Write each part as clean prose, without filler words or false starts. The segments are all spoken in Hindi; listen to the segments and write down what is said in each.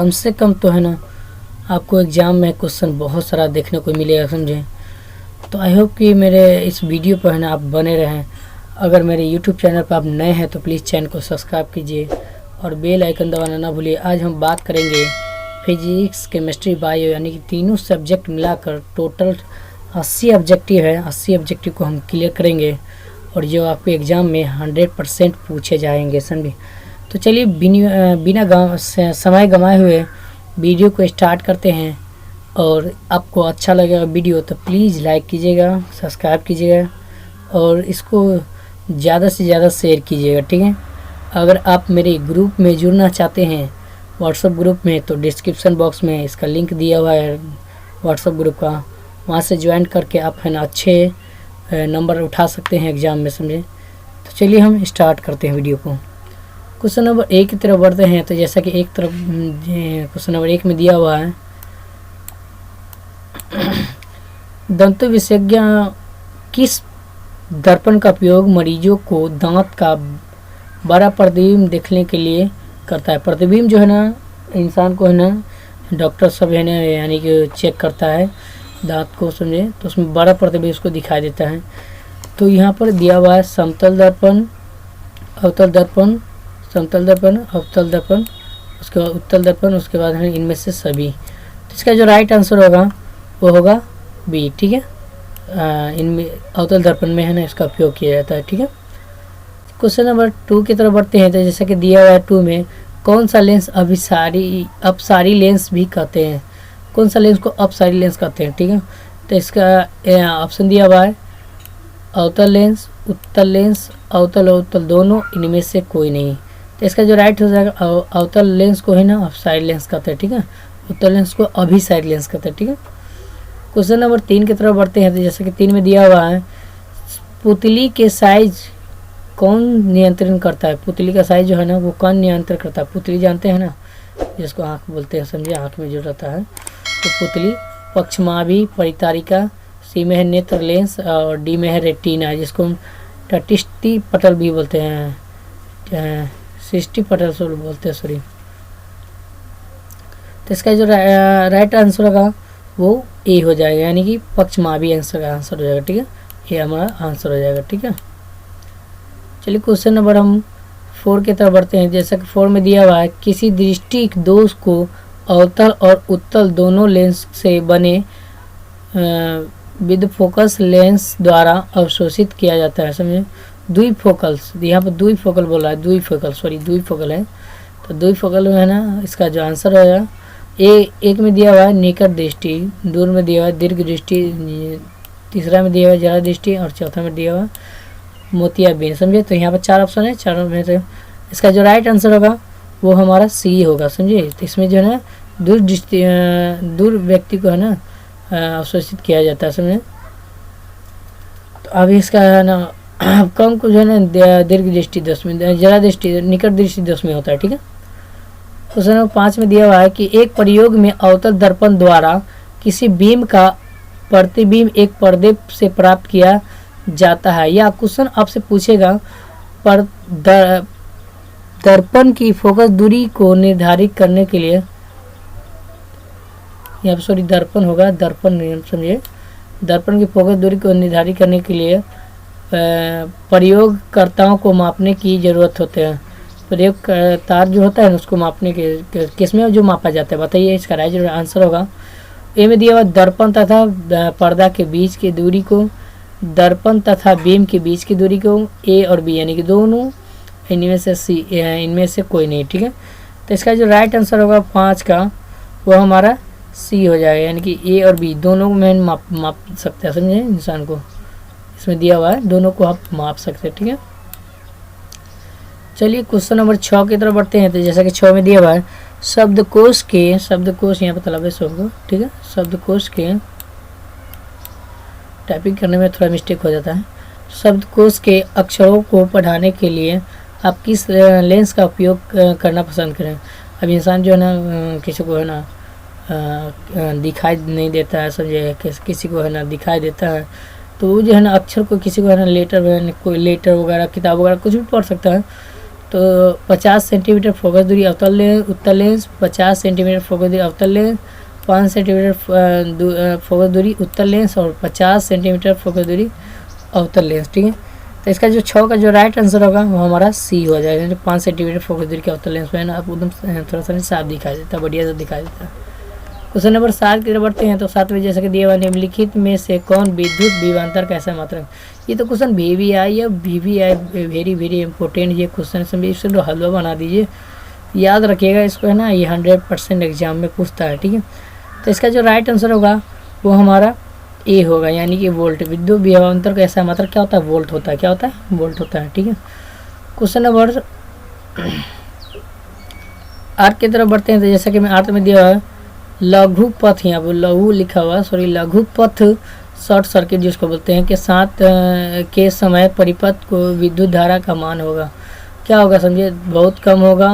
कम से कम तो है ना आपको एग्ज़ाम में क्वेश्चन बहुत सारा देखने को मिलेगा, समझे। तो आई होप कि मेरे इस वीडियो पर है ना आप बने रहें। अगर मेरे यूट्यूब चैनल पर आप नए हैं तो प्लीज़ चैनल को सब्सक्राइब कीजिए और बेल आइकन दबाना ना भूलिए। आज हम बात करेंगे फिजिक्स, केमिस्ट्री, बायो यानी कि तीनों सब्जेक्ट मिलाकर टोटल 80 ऑब्जेक्टिव है। 80 ऑब्जेक्टिव को हम क्लियर करेंगे और जो आपके एग्ज़ाम में 100% पूछे जाएंगे, समझे। तो चलिए बिना समय गंवाए हुए वीडियो को स्टार्ट करते हैं। और आपको अच्छा लगेगा वीडियो तो प्लीज़ लाइक कीजिएगा, सब्सक्राइब कीजिएगा और इसको ज़्यादा से ज़्यादा शेयर कीजिएगा, ठीक है। अगर आप मेरे ग्रुप में जुड़ना चाहते हैं व्हाट्सएप ग्रुप में, तो डिस्क्रिप्शन बॉक्स में इसका लिंक दिया हुआ है व्हाट्सएप ग्रुप का, वहाँ से ज्वाइन करके आप है ना अच्छे नंबर उठा सकते हैं एग्ज़ाम में, समझे। तो चलिए हम स्टार्ट करते हैं वीडियो को। क्वेश्चन नंबर 1 की तरफ बढ़ते हैं। तो जैसा कि एक तरफ क्वेश्चन नंबर 1 में दिया हुआ है, दंत विशेषज्ञ किस दर्पण का उपयोग मरीजों को दांत का बड़ा प्रतिबिंब देखने के लिए करता है। प्रतिबिंब जो है ना इंसान को है ना डॉक्टर सब है ना यानी कि चेक करता है दांत को, समझे। तो उसमें बड़ा प्रतिबिंब उसको दिखाई देता है। तो यहाँ पर दिया हुआ है समतल दर्पण, अवतल दर्पण, समतल दर्पण, अवतल दर्पण, उसके बाद उत्तल दर्पण, उसके बाद है इनमें से सभी। तो इसका जो राइट आंसर होगा वो होगा बी, ठीक है। इनमें अवतल दर्पण में है ना इसका उपयोग किया जाता है, ठीक है। क्वेश्चन नंबर 2 की तरफ बढ़ते हैं। तो जैसा कि दिया हुआ है 2 में, कौन सा लेंस अपसारी लेंस भी कहते हैं। कौन सा लेंस को अपसारी लेंस कहते हैं, ठीक है। तो इसका ऑप्शन दिया हुआ है अवतल लेंस, उत्तल लेंस, अवतल और उत्तल दोनों, इनमें से कोई नहीं। तो इसका जो राइट हो जाएगा अवतल लेंस को है ना अपसारी लेंस कहते हैं, ठीक है। उत्तल लेंस को अभिसारी लेंस कहते हैं, ठीक है। क्वेश्चन नंबर 3 की तरफ बढ़ते हैं। तो जैसे कि 3 में दिया हुआ है, पुतली के साइज कौन नियंत्रण करता है। पुतली का साइज जो है ना वो कौन नियंत्रण करता है। पुतली जानते हैं ना, जिसको आँख बोलते हैं, समझिए, आँख में जो रहता है। तो पुतली, पक्षमाभि, परितारिका, सी में है नेत्र लेंस और डी में है रेटिना, जिसको हम टटिष्टि पटल भी बोलते हैं, सृष्टि पटल से बोलते हैं, सॉरी। तो इसका जो राइट आंसर होगा वो ए हो जाएगा, यानी कि पक्षमाभि आंसर हो जाएगा, ठीक है। ये हमारा आंसर हो जाएगा, ठीक है। चलिए क्वेश्चन नंबर हम 4 की तरफ बढ़ते हैं। जैसा कि 4 में दिया हुआ है, किसी दृष्टि दोष को अवतल और उत्तल दोनों लेंस से बने विद फोकस लेंस द्वारा अवशोषित किया जाता है, समझे। द्विफोकल्स, यहाँ पर द्विफोकल बोला है, द्विफोकल है। तो द्विफोकल में है ना इसका जो आंसर होगा एक में दिया हुआ है निकट दृष्टि, दूर में दिया हुआ है दीर्घ दृष्टि, तीसरा में दिया हुआ है जरा दृष्टि और चौथा में दिया हुआ है मोतियाबिंद, समझे। तो यहाँ पर 4 ऑप्शन है, चारों में से इसका जो राइट आंसर होगा वो हमारा सी होगा, समझे। तो इसमें जो है ना दूर व्यक्ति को है ना अवशोषित किया जाता है, समझे। तो अभी इसका है ना कम को जो है ना दीर्घ दृष्टि दोष में, जरा दृष्टि निकट दृष्टि दोष में होता है, ठीक है। क्वेश्चन नंबर 5 में दिया हुआ है कि एक प्रयोग में अवतल दर्पण द्वारा किसी बीम का प्रतिबिंब एक पर्दे से प्राप्त किया जाता है। यह क्वेश्चन आपसे पूछेगा पर दर्पण की फोकस दूरी को निर्धारित करने के लिए, यहाँ सॉरी दर्पण होगा, दर्पण नियम, समझिए। दर्पण की फोकस दूरी को निर्धारित करने के लिए प्रयोगकर्ताओं को मापने की ज़रूरत होते हैं। प्रयोगकर्ता जो होता है ना उसको मापने के किस में जो मापा जाता है, बताइए। इसका राइट आंसर होगा ए में दिया हुआ दर्पण तथा पर्दा के बीच की दूरी को, दर्पण तथा बीम के बीच की दूरी को, ए और बी यानी कि दोनों, इनमें से सी, इनमें से कोई नहीं, ठीक है। तो इसका जो राइट आंसर होगा 5 का वो हमारा सी हो जाएगा, यानी कि ए और बी दोनों में माप सकते हैं, समझे। इंसान को इसमें दिया हुआ है, दोनों को आप माप सकते हैं, ठीक है। चलिए क्वेश्चन नंबर 6 की तरफ बढ़ते हैं। तो जैसा कि 6 में दिया हुआ है, शब्दकोश यहाँ पर तलाबेश होगा, ठीक है। शब्दकोश के टाइपिंग करने में थोड़ा मिस्टेक हो जाता है। शब्दकोश के अक्षरों को पढ़ाने के लिए आप किस लेंस का उपयोग करना पसंद करें। अब इंसान जो है ना किसी को है ना दिखाई नहीं देता है, समझे, किसी को है ना दिखाई देता है, तो वो जो है ना अक्षर को किसी को है ना लेटर कोई लेटर वगैरह किताब वगैरह कुछ भी पढ़ सकता है। तो 50 सेंटीमीटर फोकस दूरी अवतल लेंस, उत्तल लेंस, 50 सेंटीमीटर फोकस दूरी अवतल लेंस, 5 सेंटीमीटर फोकस दूरी उत्तल लेंस और 50 सेंटीमीटर फोकस दूरी अवतल लेंस। ठीक है, तो इसका जो 6 का जो राइट आंसर होगा वो हमारा सी हो जाएगा। जो 5 सेंटीमीटर फोकस दूरी के अवतल लेंस में है ना, आप एकदम थोड़ा सा साफ दिखाई देता है, बढ़िया से दिखाई देता है। क्वेश्चन नंबर 7 की तरफ बढ़ते हैं। तो 7 में जैसे कि दिया हुआ निम्नलिखित में से कौन विद्युत विभवांतर कैसा मात्रक। ये तो क्वेश्चन VVI या VVI वेरी वेरी इंपॉर्टेंट ये क्वेश्चन समझिए, इससे तो हलवा बना दीजिए, याद रखिएगा इसको है ना, ये 100% एग्जाम में पूछता है। ठीक है, तो इसका जो राइट आंसर होगा वो हमारा ए होगा, यानी कि वोल्ट। विद्युत विभवांतर कैसा मात्रक क्या होता है, वोल्ट होता है। क्या होता है, वोल्ट होता है। ठीक है, क्वेश्चन नंबर 8 की तरफ बढ़ते हैं। तो जैसा कि मैं 8 में दिया है लघु पथ, यहाँ पर लघु लिखा हुआ, सॉरी लघु पथ शॉर्ट सर्किट जिसको बोलते हैं, के साथ के समय परिपथ को विद्युत धारा का मान होगा। क्या होगा समझिए, बहुत कम होगा,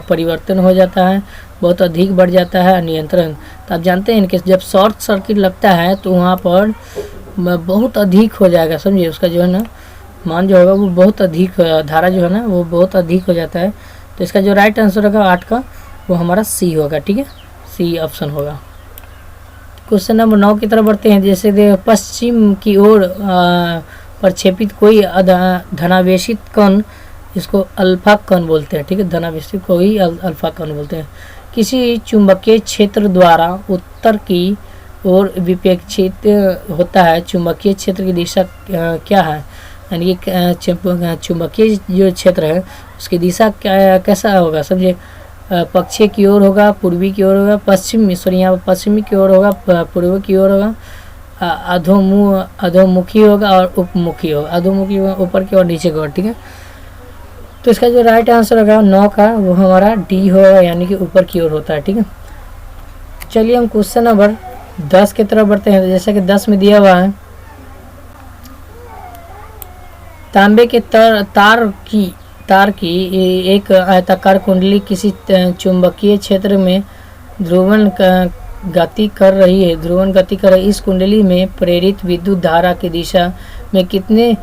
परिवर्तन हो जाता है, बहुत अधिक बढ़ जाता है, नियंत्रण। तो आप जानते हैं कि जब शॉर्ट सर्किट लगता है तो वहाँ पर बहुत अधिक हो जाएगा, समझिए उसका जो है ना मान जो होगा वो बहुत अधिक, धारा जो है ना वो बहुत अधिक हो जाता है। तो इसका जो राइट आंसर होगा 8 का वो हमारा सी होगा। ठीक है, सी ऑप्शन होगा। क्वेश्चन नंबर 9 की तरफ बढ़ते हैं। जैसे पश्चिम की ओर प्रक्षेपित कोई धनावेशित कण, इसको अल्फा कण बोलते हैं। ठीक है, धनावेशित को ही अल्फा कण बोलते हैं। किसी चुंबकीय क्षेत्र द्वारा उत्तर की ओर विपेक्षित होता है, चुंबकीय क्षेत्र की दिशा क्या है, यानी कि चुंबकीय जो क्षेत्र है उसकी दिशा क्या कैसा होगा समझिए, पश्चिम की ओर होगा, पूर्वी की ओर होगा, पश्चिमी सॉरी यहाँ पश्चिमी की ओर होगा, पूर्व की ओर होगा, अधोमुखी होगा और उपमुखी होगा। अधोमुखी होगा ऊपर की ओर, नीचे की ओर। ठीक है, तो इसका जो राइट आंसर होगा 9 का वो हमारा डी होगा, यानी कि ऊपर की ओर होता है। ठीक है, चलिए हम क्वेश्चन नंबर 10 की तरफ बढ़ते हैं। जैसे कि 10 में दिया हुआ है तांबे के तार की एक आयताकार कुंडली किसी चुंबकीय क्षेत्र में ध्रुवन गति कर रही है। इस कुंडली में प्रेरित विद्युत धारा की दिशा में कितने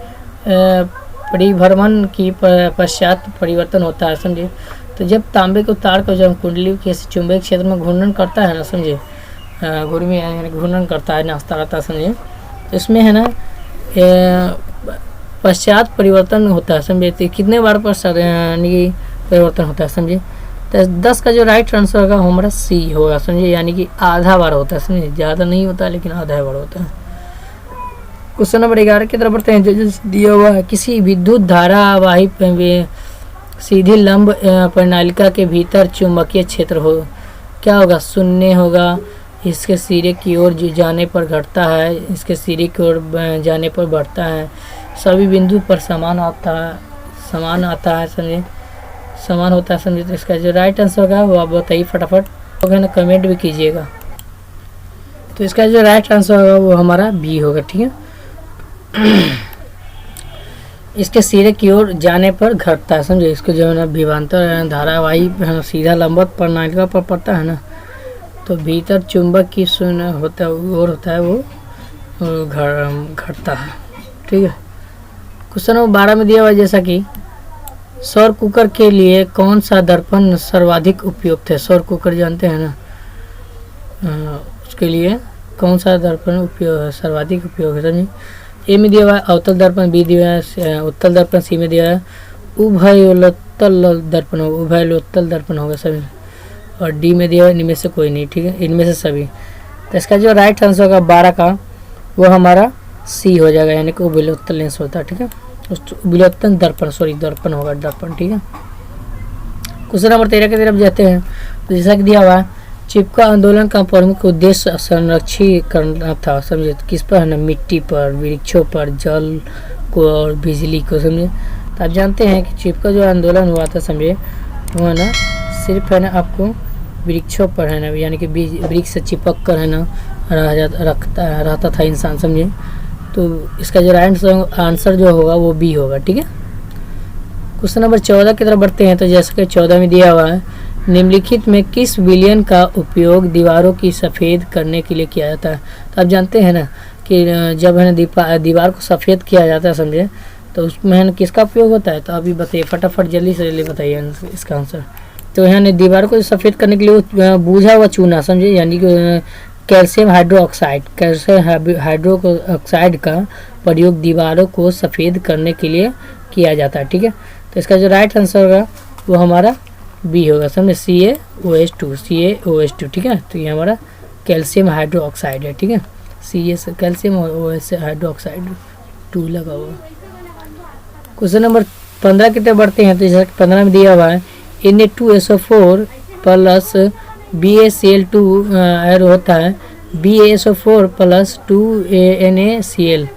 परिभ्रमण की पश्चात परिवर्तन होता है समझिए। तो जब तांबे को तार को जब कुंडली के चुंबकीय क्षेत्र में घूर्णन करता है ना समझिए, घूर्णन करता है, नाचता रहता है समझिए, तो इसमें है ना पश्चात परिवर्तन होता है समझिए। तो कितने बार यानी परिवर्तन होता है समझिए। तो 10 का जो राइट आंसर होगा हमारा सी होगा समझिए, यानी कि आधा बार होता है समझिए, ज़्यादा नहीं होता लेकिन आधा बार होता है। क्वेश्चन नंबर 11 की तरफ बढ़ते हैं। जो दिया हुआ है किसी विद्युत धारावाही सीधी लंब प्रणालिका के भीतर चुंबकीय क्षेत्र हो, क्या होगा, शून्य होगा। इसके सिरे की ओर जाने पर घटता है, इसके सिरे की ओर जाने पर बढ़ता है। सभी बिंदु पर समान आता है समझिए, समान होता है समझिए। तो इसका जो राइट आंसर होगा वो आप बताइए फटाफट, तो ना कमेंट भी कीजिएगा। तो इसका जो राइट आंसर होगा वो हमारा बी होगा। ठीक है, इसके सिरे की ओर जाने पर घटता है समझिए। इसको जो है ना विभवांतर धारावाही सीधा लंबवत प्रणालिका पर पड़ता है ना, तो भीतर चुंबक की शून्य होता है और होता है वो घटता है। ठीक है, क्वेश्चन नंबर 12 में दिया हुआ जैसा कि सौर कुकर के लिए कौन सा दर्पण सर्वाधिक उपयुक्त है। सौर कुकर जानते हैं ना, उसके लिए कौन सा दर्पण सर्वाधिक उपयोग है समझिए। ए में दिया हुआ है अवतल दर्पण, बी दिया है उत्तल दर्पण, सी में दिया है उभयोत्तल दर्पण होगा, उभयोत्तल दर्पण होगा सभी, और डी में दिया है इनमें से कोई नहीं। ठीक है, इनमें से सभी। तो इसका जो राइट आंसर होगा 12 का वो हमारा सी हो जाएगा, यानी कि उभयोत्तल लेंस होता है। ठीक है, उभयोत्तल दर्पण दर्पण होगा, दर्पण। ठीक है, क्वेश्चन नंबर 13 की तरफ जाते हैं। तो जैसा कि दिया हुआ है चिपका आंदोलन का प्रमुख उद्देश्य संरक्षित करना था समझिए। किस पर है ना, मिट्टी पर, वृक्षों पर, जल को और बिजली को समझिए। तो आप जानते हैं कि चिपका जो आंदोलन हुआ था समझिए वो है ना सिर्फ है ना आपको वृक्षों पर है ना, यानी कि वृक्ष से चिपक कर है ना रहता था इंसान समझिए। तो इसका जो राइट आंसर जो होगा वो बी होगा। ठीक है, क्वेश्चन नंबर 14 की तरफ बढ़ते हैं। तो जैसे कि 14 में दिया हुआ है निम्नलिखित में किस विलयन का उपयोग दीवारों की सफ़ेद करने के लिए किया जाता है। तो आप जानते हैं ना कि जब है ना दीवार को सफ़ेद किया जाता है समझे, तो उसमें है ना किसका उपयोग होता है, तो अभी बताइए फटाफट जल्दी से जल्दी बताइए इसका आंसर। तो यहाँ ने दीवार को सफ़ेद करने के लिए बूझा हुआ चूना समझे, यानी कि कैल्शियम हाइड्रोक्साइड, कैल्शियम हाइड्रोक्साइड का प्रयोग दीवारों को सफ़ेद करने के लिए किया जाता है। ठीक है, तो इसका जो राइट आंसर होगा वो हमारा बी होगा समझे, CaOH2। ठीक है, तो ये हमारा कैल्शियम हाइड्रोक्साइड है। ठीक है, Ca कैल्शियम और OH हाइड्रोक्साइड 2 लगा हुआ। क्वेश्चन नंबर 15 की तरफ बढ़ते हैं। तो जैसा 15 में दिया हुआ है Na2SO4 प्लस BaCl2 ऐड होता है BaSO4 प्लस 2NaCl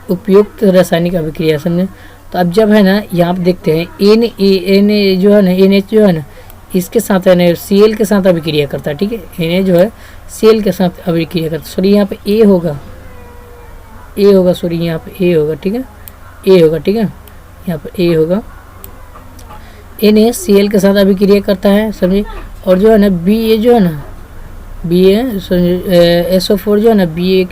उपयुक्त रासायनिक अभिक्रिया समझे। तो अब जब है ना यहाँ पे देखते हैं Na जो है ना NH जो है ना इसके साथ है ना Cl के साथ अभिक्रिया करता है। ठीक है, Na जो है Cl के साथ अभिक्रिया करता है। सॉरी यहाँ पे A होगा सॉरी यहाँ पे A होगा। ठीक है, A होगा। ठीक है, यहाँ पर A होगा। NaCl के साथ अभिक्रिया करता है समझिए, और जो है ना Ba जो है ना SO4 जो है ना Ba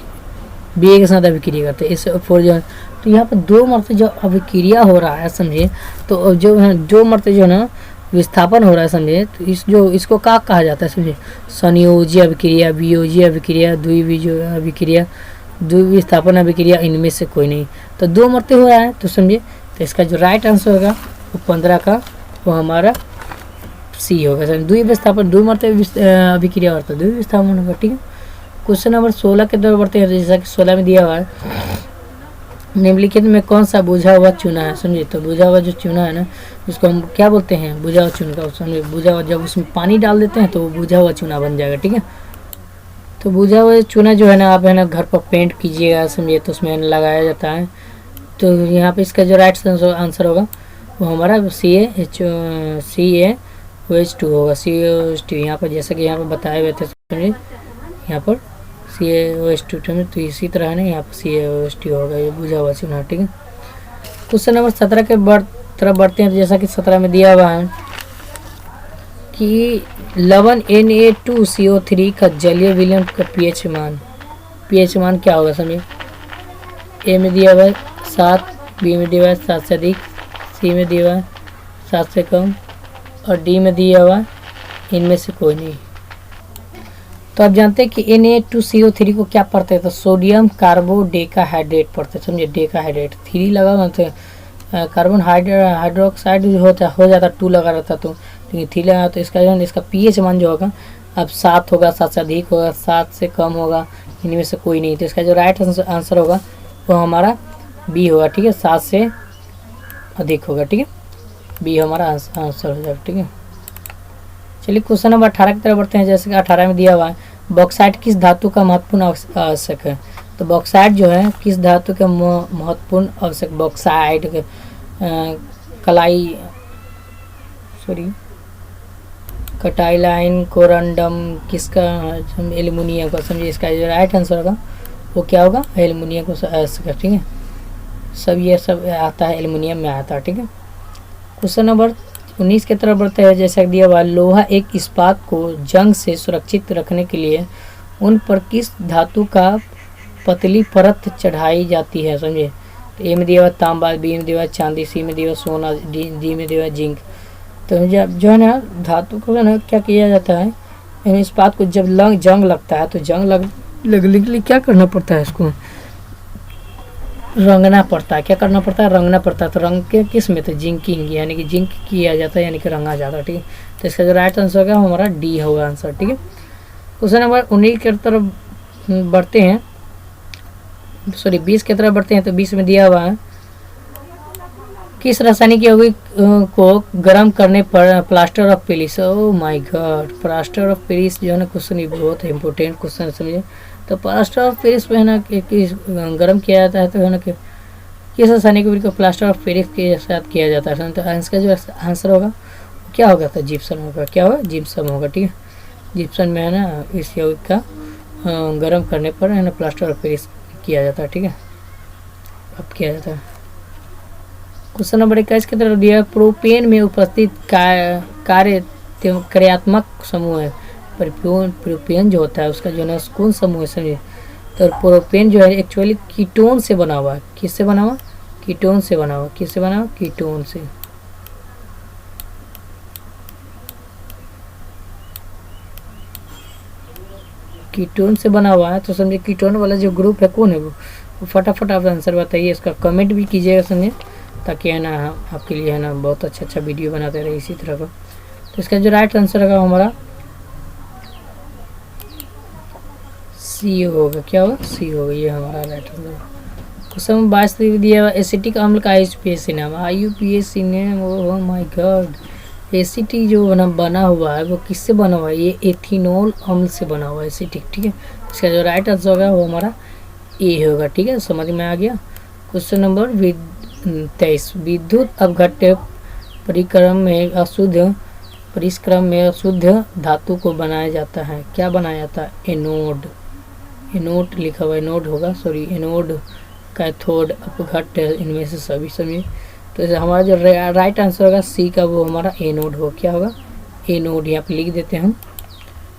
के साथ अभिक्रिया करते हैं SO4 जो है। तो यहाँ पर 2 मरते जो अभिक्रिया हो रहा है समझिए, तो जो है 2 मरते जो है ना विस्थापन हो रहा है समझिए, तो इसको क्या कहा जाता है समझिए, संयोजी अभिक्रिया, वियोजी अभिक्रिया, द्विवियोजी अभिक्रिया, द्विविस्थापन अभिक्रिया, इनमें से कोई नहीं। तो 2 मरते हो रहा है तो समझिए, तो इसका जो राइट आंसर होगा वो 15 का वो हमारा सी होगा सर। द्विविस्थापन 2 मरते अभिक्रिया होता है, द्विविस्थापन होगा। ठीक है, क्वेश्चन नंबर 16 के तरफ बढ़ते हैं। जैसा कि 16 में दिया हुआ है निम्नलिखित में कौन सा बुझा हुआ चूना है समझिए। तो बुझा हुआ जो चूना है ना जिसको हम क्या बोलते हैं, बुझा हुआ चूना समझिए। बुझा हुआ जब उसमें पानी डाल देते हैं तो वो बुझा हुआ चूना बन जाएगा। ठीक है, तो बुझा हुआ चूना जो है ना आप है ना घर पर पेंट कीजिएगा समझिए, तो उसमें लगाया जाता है। तो यहाँ पे इसका जो राइट आंसर होगा वो हमारा CaOH2 होगा। CaOH2 यहाँ पर जैसे कि यहाँ पर बताए हुए थे समझिए, यहाँ पर CaOH2 तो इसी तरह है ना यहाँ पर CaOH2 होगा, ये बुझा हुआ चूना। ठीक है, क्वेश्चन नंबर 17 के तरफ बढ़ते हैं। तो जैसा कि 17 में दिया हुआ है कि लवण Na2CO3 का जलीय विलयन का pH मान क्या होगा समझिए। ए में दिया हुआ है 7, बी में दिया हुआ है 7 से अधिक, सी में दिया हुआ है 7 से कम, और डी में दिया हुआ है इनमें से कोई नहीं। तो आप जानते हैं कि Na2CO3 को क्या पढ़ते हैं, तो सोडियम कार्बोडेकाहाइड्रेट पढ़ते हैं समझिए। डेकाहाइड्रेट 3 लगा हुआ था, कार्बन हाइड्रोक्साइड हो जाता 2 लगा रहता, तो लेकिन 3 लगा। तो इसका जो है इसका pH मान जो होगा अब 7 होगा, 7 से अधिक होगा, 7 से कम होगा, इनमें से कोई नहीं। तो इसका जो राइट आंसर होगा वो हमारा बी होगा। ठीक है, 7 से अधिक होगा। ठीक है, बी हमारा आंसर हो जाएगा। ठीक है, चलिए क्वेश्चन नंबर 18 की तरफ बढ़ते हैं। जैसे कि 18 में दिया हुआ है बॉक्साइट किस धातु का महत्वपूर्ण आवश्यक है। तो बॉक्साइट जो है किस धातु का महत्वपूर्ण आवश्यक, बॉक्साइट कटाइलाइन कोरंडम किसका, एल्युमिनियम का समझिए। इसका जो राइट आंसर होगा वो क्या होगा, एल्युमिनियम को आवश्यक। ठीक है, सब ये सब आता है एल्युमिनियम में आता है। ठीक है, क्वेश्चन नंबर 19 की तरफ बढ़ते हैं। जैसा दिया हुआ लोहा एक इस्पात को जंग से सुरक्षित रखने के लिए उन पर किस धातु का पतली परत चढ़ाई जाती है समझिए। तो ए में दिया हुआ तांबा, बी में दिया हुआ चांदी, सी में दिया हुआ सोना, डी में दिया हुआ जिंक। तो जो है ना धातु को ना क्या किया जाता है, इस्पात को जब जंग लगता है तो जंग लगने के लिए क्या करना पड़ता है, इसको रंगना पड़ता है। क्या करना पड़ता है, रंगना पड़ता है। तो रंग के किस में, तो जिंकिंग यानी कि जिंक किया जाता है, यानी कि रंगा जाता है। ठीक है, तो इसका जो राइट आंसर होगा हमारा डी होगा आंसर। ठीक है, क्वेश्चन नंबर 19 की तरफ बढ़ते हैं, सॉरी 20 की तरफ बढ़ते हैं। तो 20 में दिया हुआ है किस रासायनिक यौगिक को गर्म करने पर plaster of Paris, oh my God, plaster of Paris जो है ना क्वेश्चन ये बहुत इंपॉर्टेंट क्वेश्चन समझिए। तो प्लास्टर ऑफ पेरिस पे है ना गर्म किया जाता है, तो है ना कि किस रासायनिक यौगिक को प्लास्टर ऑफ पेरिस के साथ किया जाता है। तो इसका जो आंसर होगा क्या होगा, तो जिप्सम होगा। क्या होगा, जिप्सम होगा। ठीक है, जिप्सम में है ना इस यौगिक का गर्म करने पर है ना प्लास्टर ऑफ पेरिस किया जाता है। ठीक है, अब किया जाता है। क्वेश्चन नंबर 21 की तरफ दिया प्रोपेन में उपस्थित कार्यात्मक समूह है। प्रोपेन जो होता है उसका जो है कौन समूह है समझिए। तो प्रोपेन जो है एक्चुअली कीटोन से बना हुआ है। किससे बना हुआ, कीटोन से बना हुआ, किससे बना हुआ? कीटोन से। कीटोन से बना हुआ है, तो समझे कीटोन वाला जो ग्रुप है कौन है वो फटाफट आप आंसर बताइए, इसका कमेंट भी कीजिएगा समझे, ताकि है ना आपके लिए है ना बहुत अच्छा वीडियो बनाते रहे इसी तरह का। तो इसका जो राइट आंसर होगा हमारा सी होगा। क्या होगा? सी होगा, ये हमारा राइट आंसर। क्वेश्चन 22 दिया हुआ एसिटिक अम्ल का IUPAC नाम, IUPAC name, oh my God. Acetic जो बना हुआ है वो किससे बना हुआ है? ये एथिनॉल अम्ल से बना हुआ है एसिटिक, ठीक है। इसका जो राइट आंसर होगा वो हमारा ए होगा, ठीक है, समझ में आ गया। क्वेश्चन नंबर 23, विद्युत अपघट्य परिक्रम में अशुद्ध धातु को बनाया जाता है, क्या बनाया जाता है? एनोड। एनोड लिखा हुआ एनोड होगा, सॉरी एनोड, कैथोड, अपघट्य, इनमें से सभी समझिए। तो हमारा जो राइट आंसर होगा सी का वो हमारा एनोड हो। क्या होगा? एनोड, यहाँ पे लिख देते हैं हम,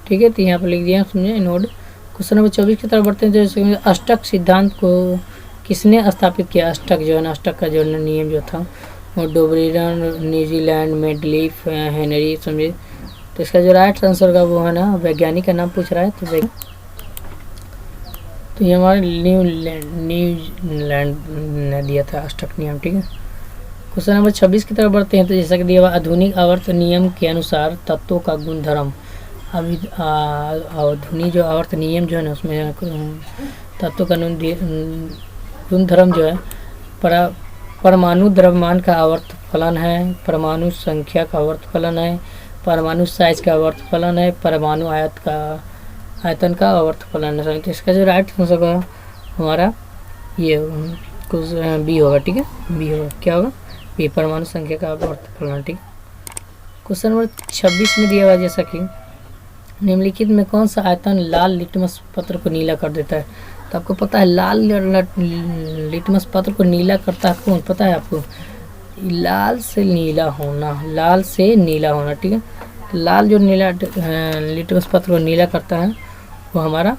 ठीक है। तो यहाँ पे लिख दिया समझे एनोड। क्वेश्चन नंबर 24 की तरफ बढ़ते हैं। जैसे अष्टक सिद्धांत को किसने स्थापित किया? अष्टक जो है ना, अष्टक का जो नियम जो था वो डोबरीरन, न्यूजीलैंड, मेडलीफ, हेनरी समझे। तो इसका जो राइट आंसर होगा वो है ना, वैज्ञानिक का नाम पूछ रहा है, तो ये हमारे न्यूजीलैंड ने दिया था अष्टक नियम, ठीक है। क्वेश्चन नंबर 26 की तरफ बढ़ते हैं। तो जैसा कि दिया हुआ आधुनिक आवर्त नियम के अनुसार तत्वों का गुणधर्म, अभी आधुनिक जो आवर्त नियम जो है ना उसमें तत्वों का गुणधर्म जो है परमाणु द्रव्यमान का आवर्त फलन है, परमाणु संख्या का आवर्त फलन है, परमाणु साइज का आवर्त फलन है, परमाणु आयतन का आवर्त फलन है। तो इसका जो राइट आंसर होगा हमारा ये कुछ बी होगा, ठीक है, बी होगा। क्या होगा? बी, परमाणु संख्या का आवर्त फलन, ठीक है। क्वेश्चन नंबर 26 में दिया हुआ जैसा कि निम्नलिखित में कौन सा आयतन लाल लिटमस पत्र को नीला कर देता है? तो आपको पता है लाल लिटमस पत्र को नीला करता है कौन? पता है आपको? लाल से नीला होना, लाल से नीला होना, ठीक है। तो लाल जो नीला लिटमस पत्र को नीला करता है वो हमारा,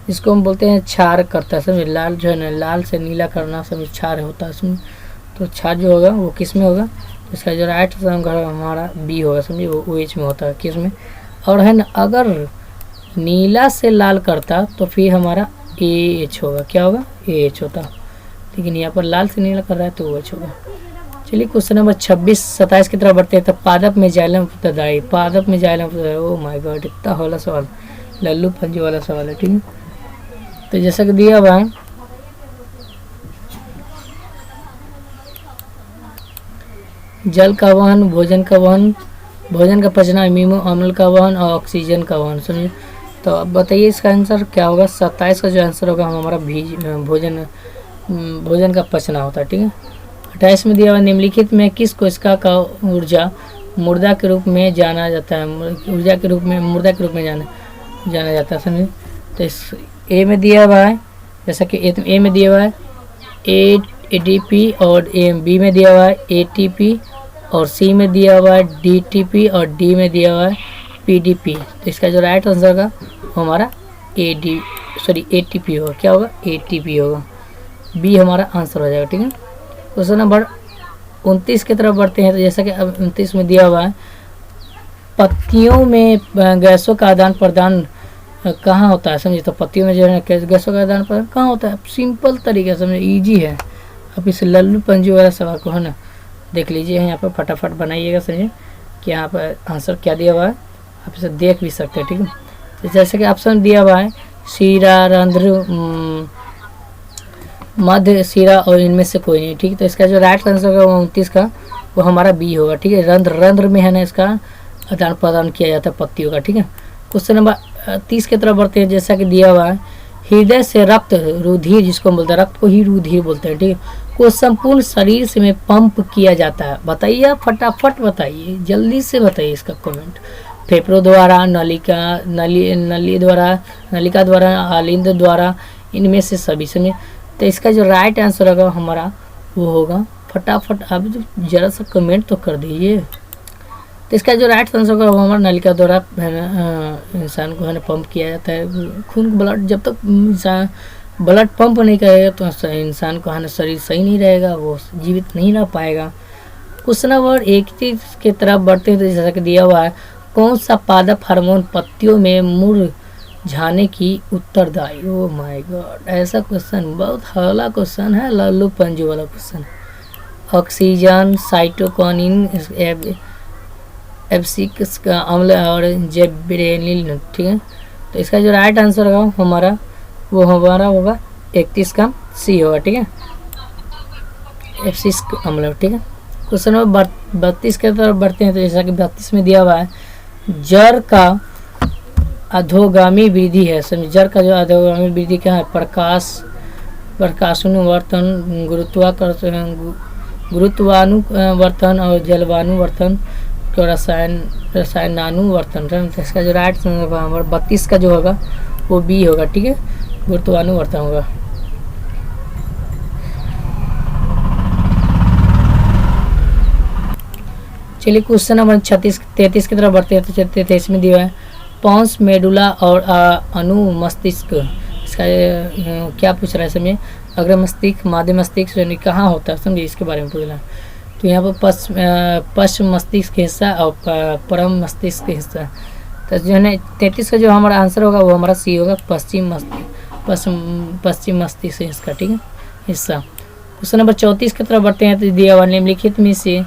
इसको हम बोलते हैं क्षार करता है, समझे। लाल जो है ना, लाल से नीला करना समझ क्षार होता है इसमें। तो क्षार जो होगा वो किस में होगा? इसका जो राइट आंसर हमारा बी होगा, समझिए, वो OH में होता है, किस में? और है ना, अगर नीला से लाल करता तो फिर हमारा AH होगा। क्या होगा? AH होता, लेकिन यहाँ पर लाल से नीला कर रहा है तो OH होगा। चलिए क्वेश्चन नंबर 26-27 की तरफ बढ़ते हैं। तो पादप में जाइलम उत्तरदायी, पादप में जाइलम उत्तरदायी, ओह माय गॉड, इतना वाला सवाल, लल्लू पंजू वाला सवाल है, ठीक है। तो जैसा कि दिया हुआ है जल का वहन, भोजन का वहन, भोजन का पचना, अमीनो अम्ल का वहन और ऑक्सीजन का वहन, समझिए। तो अब बताइए इसका आंसर क्या होगा? 27 का जो आंसर होगा हमारा भोजन का पचना होता है, ठीक है। 28 में दिया हुआ निम्नलिखित में किस कोशिका का ऊर्जा मुर्दा के रूप में जाना जाता है? मुर्दा के रूप में जाना जाता है, समझिए। तो इस ए में दिया हुआ है, जैसा कि ए में दिया हुआ है ADP और बी में दिया हुआ है ATP और सी में दिया हुआ है DTP और डी में दिया हुआ है PDP। तो इसका जो राइट आंसर होगा वो हमारा ATP होगा। क्या होगा? ATP होगा, बी हमारा आंसर हो जाएगा, ठीक है। क्वेश्चन नंबर 29 की तरफ बढ़ते हैं। तो जैसा कि अब 29 में दिया हुआ है पत्तियों में गैसों का आदान प्रदान कहाँ होता है, समझिए। तो पत्तियों में जो है गैसों का आदान प्रदान कहाँ होता है? सिंपल तरीके से समझिए, ईजी है। अब इस लल्लू पंजू वाला सवाल को है ना देख लीजिए, यहाँ पर फटाफट बनाइएगा, समझिए कि यहाँ पर आंसर क्या दिया हुआ है, आप इसे देख भी सकते हैं, ठीक है। तो जैसे कि ऑप्शन दिया हुआ है शीरा, रंध्र, मध्य शिरा और इनमें से कोई नहीं, ठीक है। तो इसका जो राइट आंसर होगा 29 का वो हमारा बी होगा, ठीक है। रंध्र में है ना इसका आदान प्रदान किया जाता है पत्तियों का, ठीक है। क्वेश्चन नंबर 30 की तरफ बढ़ते हैं। जैसा कि दिया हुआ है हृदय से रक्त रुधिर, जिसको बोलते हैं, रक्त को ही रुधिर बोलते हैं, ठीक है, को संपूर्ण शरीर से में पंप किया जाता है। बताइए, फटाफट बताइए, जल्दी से बताइए इसका कमेंट। फेफड़ों द्वारा, नलिका द्वारा, आलिंद द्वारा, इनमें से सभी से। तो इसका जो राइट आंसर होगा हमारा वो होगा, फटाफट आप जरा सा कमेंट तो कर दीजिए। तो इसका जो राइट आंसर होगा वो हमारा नलिका द्वारा इंसान को है ना पंप किया जाता है खून, ब्लड। जब तक इंसान ब्लड पंप नहीं करेगा तो इंसान का है ना शरीर सही नहीं रहेगा, वो जीवित नहीं रह पाएगा। क्वेश्चन नंबर 21 की तरफ बढ़ते हैं तो जैसा कि दिया हुआ है, कौन सा पादप हार्मोन पत्तियों में मुरझाने की उत्तरदायी। ओ माय गॉड, ऐसा क्वेश्चन बहुत हौला क्वेश्चन है, लल्लू पंजू वाला क्वेश्चन। ऑक्सीजन, साइटोकिनिन, एब्सिक्स का अम्ल और जिबरेलिन। ठीक है, तो इसका जो राइट आंसर होगा हमारा वो हमारा होगा 31 का सी होगा। ठीक है, एब्सिक्स अम्ल। ठीक है, क्वेश्चन नंबर 32 की तरफ बढ़ते हैं तो जैसा कि 32 में दिया हुआ है, जड़ का अधोगामी वृद्धि है। समझिए, जड़ का जो अधोगामी वृद्धि क्या है, प्रकाशानुवर्तन, गुरुत्वानुवर्तन और जलवानुवर्तन को रसायनानुवर्तन। तो इसका जो राइट नंबर 32 का जो होगा वो बी होगा। ठीक है, गुरुत्वानुवर्तन होगा। चलिए क्वेश्चन नंबर 33 की तरफ बढ़ते हैं तो 33 में दिया है, पॉन्स मेडुला और अनुमस्तिष्क। इसका क्या पूछ रहा है समझिए, अग्र मस्तिष्क, माध्य मस्तिष्क यानी कहाँ होता है, समझिए इसके बारे में पूछना है। तो यहाँ पर पश्चिम मस्तिष्क का हिस्सा और परम मस्तिष्क का हिस्सा। तो जो है 33 का जो हमारा आंसर होगा वो हमारा सी होगा, पश्चिम मस्तिष्क इसका। ठीक है, हिस्सा। क्वेश्चन नंबर 34 की तरफ बढ़ते हैं तो दिया हुआ निम्नलिखित में से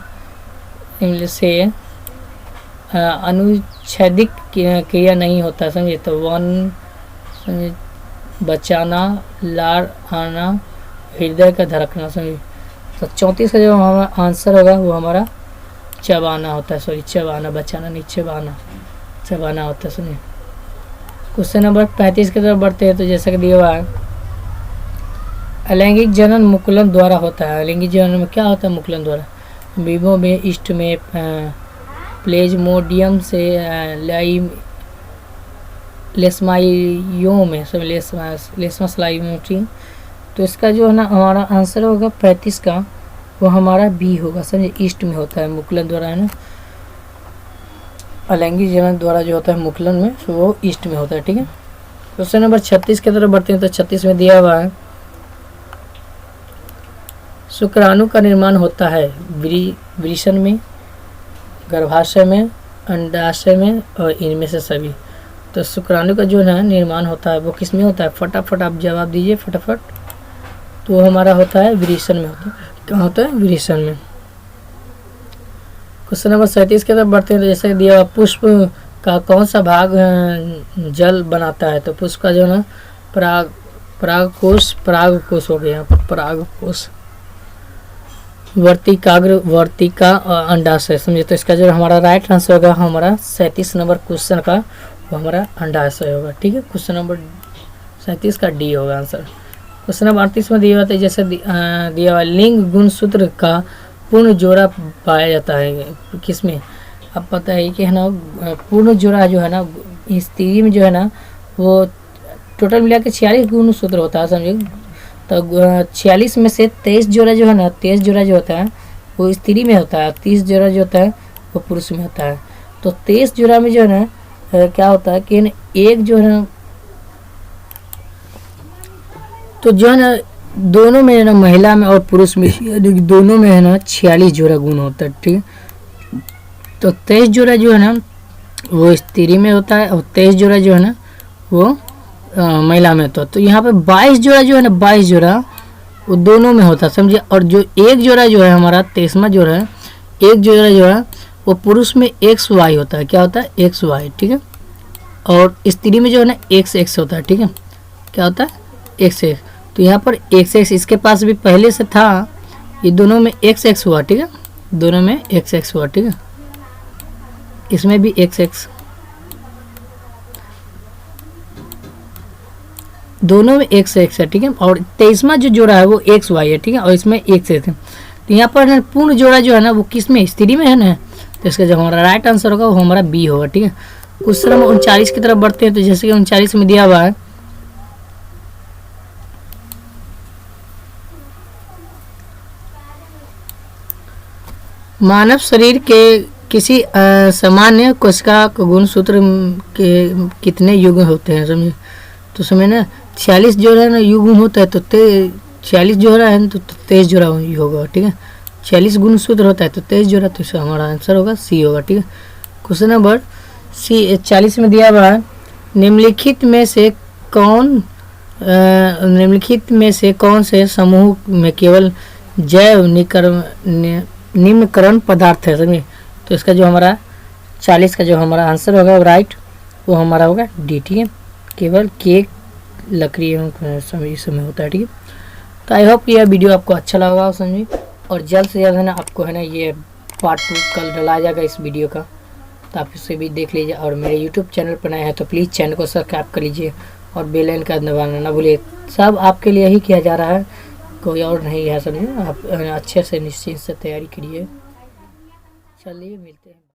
अनुच्छेदिक क्रिया नहीं होता। समझिए, तो वन बचाना, लार आना, हृदय का धड़कना। समझिए, तो 34 का जो हमारा आंसर होगा वो हमारा चबाना होता है। सॉरी, चबाना, बचाना नहीं, चबाना होता है। सुनिए, क्वेश्चन नंबर 35 की तरफ बढ़ते हैं तो जैसा कि दिया हुआ है, अलैंगिक जनन मुकुलन द्वारा होता है। अलैंगिक जनन में क्या होता है, मुकुलन द्वारा। वीवो में, ईस्ट में, प्लेज्मोडियम से लेस्माइयोम में, सब लेस्मास्लाइयोम। तो इसका जो है ना हमारा आंसर होगा 35 का वो हमारा बी होगा। समझे, ईस्ट में होता है मुकुलन द्वारा, है ना। अलैंगिक जनन द्वारा जो होता है मुकुलन में तो वो ईस्ट में होता है। ठीक है, क्वेश्चन नंबर 36 की तरफ बढ़ते हैं तो 36 में दिया हुआ है, शुक्राणु का निर्माण होता है वृषण में, गर्भाशय में, अंडाशय में और इनमें से सभी। तो शुक्राणु का जो है निर्माण होता है वो किस में होता है, फटाफट आप जवाब दीजिए फटाफट। तो वो हमारा होता है वृषण में होता है। कहाँ होता है, वृषण में। क्वेश्चन नंबर 37 की तरफ बढ़ते हैं तो जैसे दिया हुआ, पुष्प का कौन सा भाग जल बनाता है। तो पुष्प का जो है परागकोश हो गया, यहाँ पर परागकोश, वर्तिका और अंडाशय। समझे, तो इसका जो हमारा राइट आंसर होगा हमारा 37 नंबर क्वेश्चन का वो हमारा अंडाशय होगा। ठीक है, क्वेश्चन नंबर 37 का डी होगा आंसर। क्वेश्चन नंबर 38 में दिया हुआ था, जैसे दिया हुआ, लिंग गुणसूत्र का पूर्ण जोड़ा पाया जाता है किसमें। अब पता है कि है ना पूर्ण जोड़ा जो है ना स्त्री में जो है ना वो टोटल मिला के 46 गुणसूत्र होता है। समझिए, तो 46 में से 23 जोड़ा जो है ना, 23 जोड़ा जो होता है वो स्त्री में होता है, 30 जोड़ा जो होता है वो पुरुष में होता है। तो 23 जोड़ा में जो है ना क्या होता है कि एक जो है ना, तो जो है ना दोनों में है ना, महिला में और पुरुष में दोनों में है ना 46 जोड़ा गुण होता है। ठीक है, तो 23 जोड़ा जो है ना वो स्त्री में होता है और 23 जोड़ा जो है ना वो महिला में होता है। तो यहाँ पे 22 जोड़ा जो है ना, 22 जोड़ा वो दोनों में होता है। समझिए, और जो एक जोड़ा जो है हमारा 23वां जोड़ा है, एक जोड़ा जो है वो पुरुष में XY होता है। क्या होता है, XY। ठीक है, और स्त्री में जो है ना XX होता है। ठीक है, क्या होता है, XX। तो यहाँ पर XX इसके पास भी पहले से था, ये दोनों में XX हुआ। ठीक है, दोनों में XX हुआ। ठीक है, इसमें भी XX, दोनों में XX है। ठीक है, और 23वां जो जोड़ा है वो XY है। ठीक है, और इसमें XX है। तो यहाँ पर पूर्ण जोड़ा जो है ना वो किस में, स्त्री में है ना। तो इसका जो हमारा राइट आंसर होगा वो हमारा बी होगा। ठीक है, क्वेश्चन नंबर 39 की तरफ बढ़ते हैं तो जैसे कि 39 में दिया हुआ है, मानव शरीर के किसी सामान्य कोशिका गुणसूत्र के कितने युग होते हैं। समझिए, तो समय ना 46 जो है ना यू गुण होता है तो 46 जोड़ा है तो 23 जोड़ा यू होगा, ठीक है। 46 गुण सूत्र होता है तो 23 जोड़ा, तो इसका हमारा आंसर होगा सी होगा, ठीक है। क्वेश्चन नंबर सी 40 में दिया हुआ है निम्नलिखित में से कौन से समूह में केवल जैव निम्नकरण पदार्थ है, समझे। तो इसका जो हमारा 40 का जो हमारा आंसर होगा राइट वो हमारा होगा डी, ठीक है। केवल केक लकड़ी समय होता है, ठीक है। तो आई होप यह वीडियो आपको अच्छा लगा समझिए, और जल्द से जल्द है ना आपको है ना ये पार्ट 2 कल डलाया जाएगा इस वीडियो का, तो आप इसे भी देख लीजिए। और मेरे यूट्यूब चैनल पर नए हैं तो प्लीज़ चैनल को सब्सक्राइब कर लीजिए और बेल आइकन का दबाना ना भूलिए। सब आपके लिए ही किया जा रहा है, कोई और नहीं है, समझिए। आप अच्छे से निश्चिंत से तैयारी करिए। चलिए मिलते हैं।